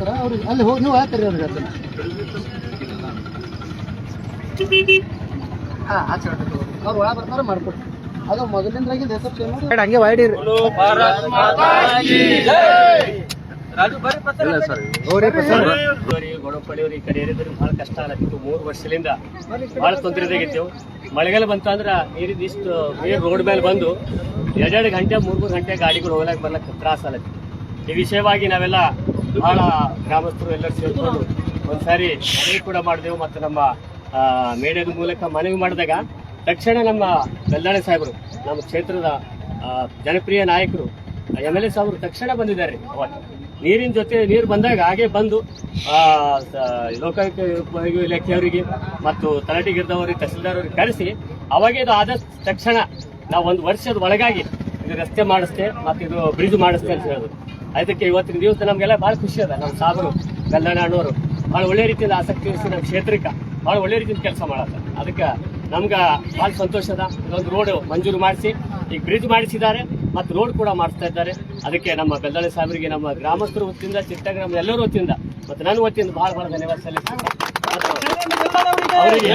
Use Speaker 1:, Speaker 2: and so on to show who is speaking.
Speaker 1: sir ಅವ್ರಿಗೆ ಅಲ್ಲಿ ಹೋಗಿ ನೀವು ಹೇಳ್ತೀರಿ ಅವ್ರಿಗೆ ಅದನ್ನ ಹಾಂ ಆಚೆ ಅವ್ರು ಒಳ ಬರ್ತಾರೆ ಮಾಡ್ಕೊಡ್ತೀವಿ ಅದು ಮೊದಲಿಂದಾಗಿ ಹೆಸರು ಚೇಂಜ್ ಮಾಡಿ ಹಂಗೆ ವಾಯ್ಡಿರಿ
Speaker 2: ಗೊಡಪಳ್ಳಿಯವ್ರು ಈ ಕಡೆ ಏರಿದ್ರೆ ಬಹಳ ಕಷ್ಟ ಆಗತ್ತಿತ್ತು 3 ವರ್ಷದಿಂದ ಬಹಳ ತೊಂದರೆದಾಗಿತ್ತು ಮಳೆಗಾಲ ಬಂತು ಅಂದ್ರೆ ನೀರಿದಿಷ್ಟು ನೀರು ರೋಡ್ ಮೇಲೆ ಬಂದು 2 ಗಂಟೆ 3 ಗಂಟೆ ಗಾಡಿಗಳು ಹೋಗ್ಲಾಕ ಬರ್ಲಕ್ಕೆ ತ್ರಾಸ ಆಗತ್ತೆ ಈ ವಿಷಯವಾಗಿ ನಾವೆಲ್ಲ ಬಹಳ ಗ್ರಾಮಸ್ಥರು ಎಲ್ಲರೂ ಸೇರ್ಕೊಂಡು ಒಂದ್ಸಾರಿ ಮನವಿ ಕೂಡ ಮಾಡಿದೆವು ಮತ್ತು ನಮ್ಮ ಮೀಡಿಯಾದ ಮೂಲಕ ಮನವಿ ಮಾಡಿದಾಗ ತಕ್ಷಣ ನಮ್ಮ ಗಲ್ದಾಣೆ ಸಾಹೇಬರು ನಮ್ಮ ಕ್ಷೇತ್ರದ ಜನಪ್ರಿಯ ನಾಯಕರು MLA ಸಾಹೇಬರು ತಕ್ಷಣ ಬಂದಿದ್ದಾರೆ ಅವತ್ತು ನೀರಿನ ಜೊತೆ ನೀರು ಬಂದಾಗ ಹಾಗೆ ಬಂದು ಲೋಕಾಯುಕ್ತ ಇಲಾಖೆಯವರಿಗೆ ಮತ್ತು ತಲಾಟಿಗಿರ್ದವರಿಗೆ ತಹಸೀಲ್ದಾರ್ ಅವರಿಗೆ ಕರೆಸಿ ಅವಾಗೇ ಇದು ಆದ ತಕ್ಷಣ ನಾವು 1 ವರ್ಷದ ಒಳಗಾಗಿ ಇದು ರಸ್ತೆ ಮಾಡಿಸ್ತೆ ಮತ್ತು ಇದು ಬ್ರಿಡ್ಜ್ ಮಾಡಿಸ್ತೆ ಅಂತ ಹೇಳಿದ್ರು ಅದಕ್ಕೆ ಇವತ್ತಿನ ದಿವಸ ನಮಗೆಲ್ಲ ಭಾಳ ಖುಷಿ ಅದ ನಮ್ಮ ಸಾಬರು ಗಲ್ದಾಣ ಅಣ್ಣವರು ಭಾಳ ಒಳ್ಳೆ ರೀತಿಯಿಂದ ಆಸಕ್ತಿ ವಹಿಸಿ ನಮ್ಮ ಕ್ಷೇತ್ರಕ್ಕೆ ಭಾಳ ಒಳ್ಳೆ ರೀತಿಯಿಂದ ಕೆಲಸ ಮಾಡತ್ತಾರೆ ಅದಕ್ಕೆ ನಮ್ಗೆ ಭಾಳ ಸಂತೋಷ ಅದ ಇದೊಂದು ರೋಡ್ ಮಂಜೂರು ಮಾಡಿಸಿ ಈಗ ಬ್ರಿಡ್ಜ್ ಮಾಡಿಸಿದ್ದಾರೆ ಮತ್ತು ರೋಡ್ ಕೂಡ ಮಾಡಿಸ್ತಾ ಇದ್ದಾರೆ ಅದಕ್ಕೆ ನಮ್ಮ ಗಲ್ದಾಣೆ ಸಾಹೇಬರಿಗೆ ನಮ್ಮ ಗ್ರಾಮಸ್ಥರ ವತಿಯಿಂದ ಚಿಟ್ಟಗ್ರಾಮ ಎಲ್ಲರ ವತಿಯಿಂದ ಮತ್ತು ನನ್ನ ವತಿಯಿಂದ ಭಾಳ ಧನ್ಯವಾದ ಸಲ್ಲಿಸ್ತೀನಿ ಅವರಿಗೆ